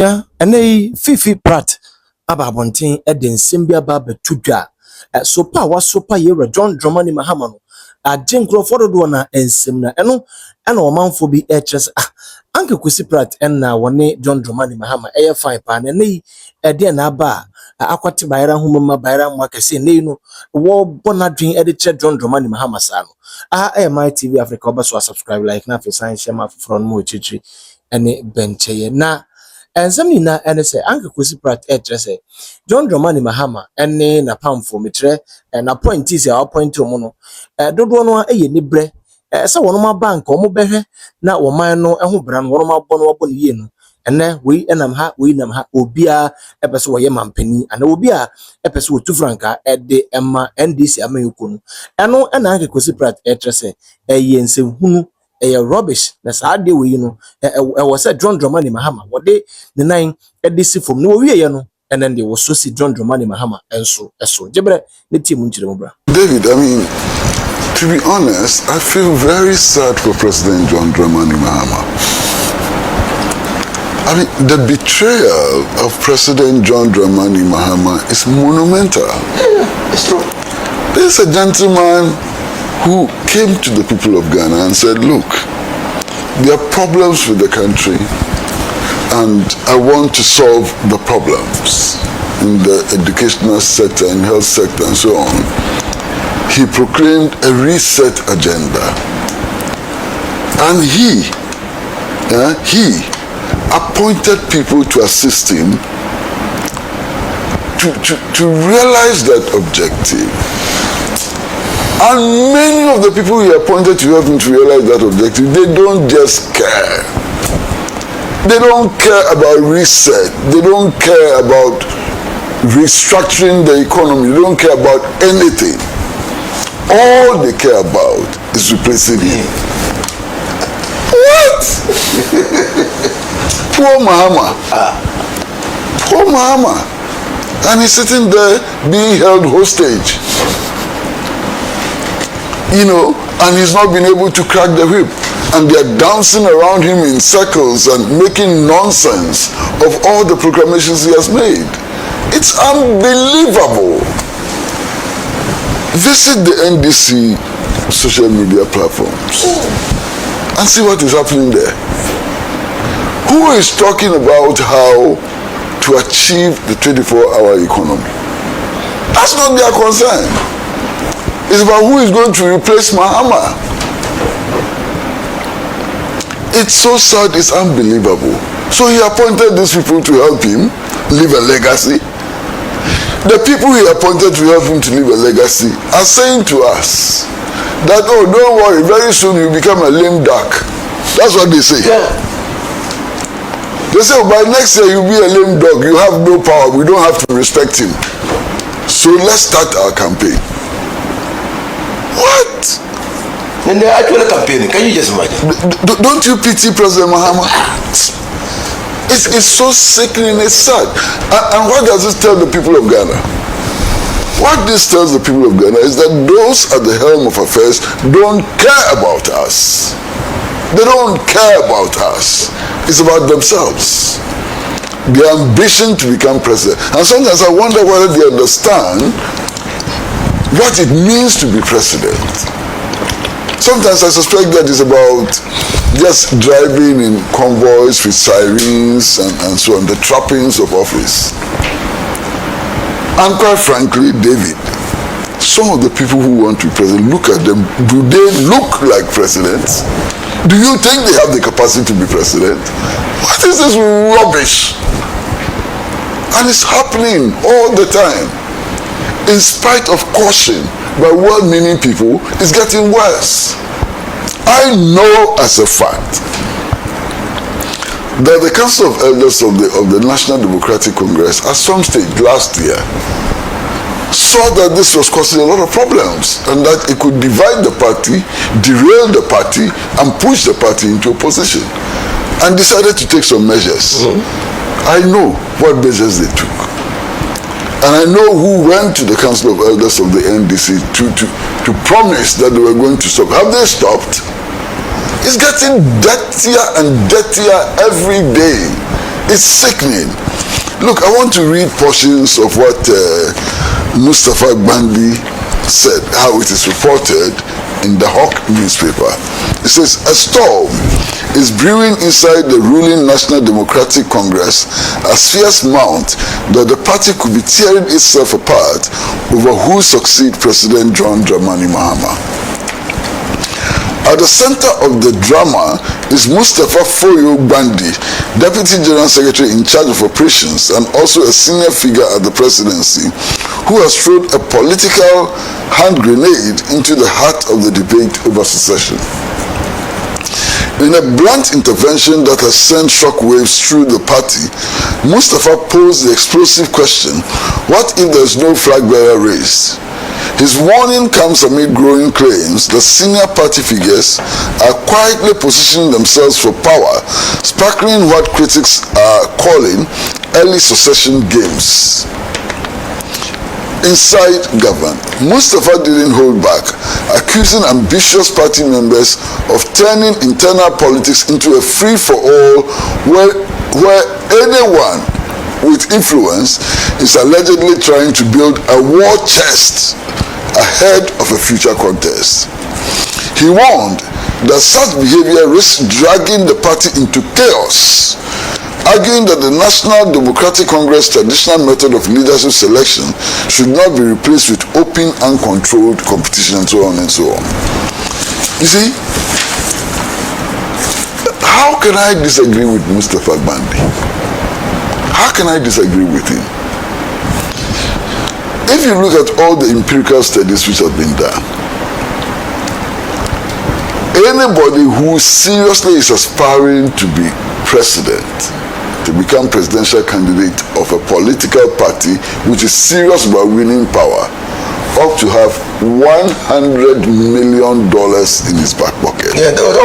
Yeah, and they Fifi Pratt ababonten e de nsem bi aba betudwa sopa wa sopa ye John Dramani Mahama no agye nkrofo do na nsem na eno na omanfo bi e kyerese Angr Kwasi Pratt na wone John Dramani Mahama e fine pa na nei e de na aba akwate bayra humma bayra mu akese nei no wo bonadwen e de kye John Dramani Mahama sa no my TV Africa obaso subscribe like na fe sign share ma from mo chichi ene bencheye na ensem na ene se Angr Kwasi Pratt say John Dramani Mahama ene na pamfo metre na appointees a appoint mo no dodo no eye ni bre se wono ma bank o mo behwe na wo man no ho bra no wono ma bo no wo no yie no ene we enam ha obia epese wo ye mampani ana obia epese wo tu franka de emma NDC amayuko no eno na Angr Kwasi Pratt say eye nsem hunu rubbish na saade we no was a John Dramani Mahama what they the nine edisi from no we no and then they was so see John Dramani Mahama and so jebre ne team nchire bra. David, I mean, to be honest, I feel very sad for President John Dramani Mahama. I mean, the betrayal of President John Dramani Mahama is monumental. Yeah, it's true. There's a gentleman who came to the people of Ghana and said, look, there are problems with the country and I want to solve the problems in the educational sector and health sector and so on. He proclaimed a reset agenda. And he appointed people to assist him to realize that objective. And many of the people he appointed to help him to realize that objective, they don't just care. They don't care about reset. They don't care about restructuring the economy. They don't care about anything. All they care about is replacing him. What? Poor Mahama. Poor Mahama. And he's sitting there being held hostage. You know, and he's not been able to crack the whip. And they're dancing around him in circles and making nonsense of all the proclamations he has made. It's unbelievable. Visit the NDC social media platforms and see what is happening there. Who is talking about how to achieve the 24-hour economy? That's not their concern. It's about who is going to replace Mahama. It's so sad, it's unbelievable. So he appointed these people to help him leave a legacy. The people he appointed to help him to leave a legacy are saying to us that, oh, don't worry, very soon you become a lame duck. That's what they say. Yeah. They say, by next year you'll be a lame dog, you have no power, we don't have to respect him. So let's start our campaign. What? And they're actually campaigning. Can you just imagine? Don't you pity President Mahama? It's so sickening, it's sad. And what does this tell the people of Ghana? What this tells the people of Ghana is that those at the helm of affairs don't care about us. They don't care about us. It's about themselves. Their ambition to become president. And sometimes I wonder whether they understand what it means to be president. Sometimes I suspect that it's about just driving in convoys with sirens and so on, the trappings of office. And quite frankly, David, some of the people who want to be president, look at them, do they look like presidents? Do you think they have the capacity to be president? What is this rubbish? And it's happening all the time. In spite of caution by well-meaning people, it's getting worse. I know as a fact that the Council of Elders of the National Democratic Congress at some stage last year saw that this was causing a lot of problems and that it could divide the party, derail the party, and push the party into opposition, and decided to take some measures. I know what measures they took. And I know who went to the Council of Elders of the NDC to promise that they were going to stop. Have they stopped? It's getting dirtier and dirtier every day. It's sickening. Look, I want to read portions of what Mustafa Bandi said, how it is reported in the Hawk newspaper. It says, a storm is brewing inside the ruling National Democratic Congress as fears mount that the party could be tearing itself apart over who succeed President John Dramani Mahama. At the center of the drama is Mustafa Foyo Bandi, Deputy General Secretary in charge of operations and also a senior figure at the presidency, who has thrown a political hand grenade into the heart of the debate over secession. In a blunt intervention that has sent shockwaves through the party, Mustafa posed the explosive question, what if there is no flag bearer raised? His warning comes amid growing claims that senior party figures are quietly positioning themselves for power, sparkling what critics are calling early succession games. Inside government, Mustafa didn't hold back, accusing ambitious party members of turning internal politics into a free-for-all where anyone with influence is allegedly trying to build a war chest ahead of a future contest. He warned that such behavior risks dragging the party into chaos, arguing that the National Democratic Congress traditional method of leadership selection should not be replaced with open, uncontrolled competition and so on and so on. You see, how can I disagree with Mustafa Bandi? How can I disagree with him? If you look at all the empirical studies which have been done, anybody who seriously is aspiring to be president, to become presidential candidate of a political party which is serious about winning power, ought to have $100 million in his back pocket. Yeah, that was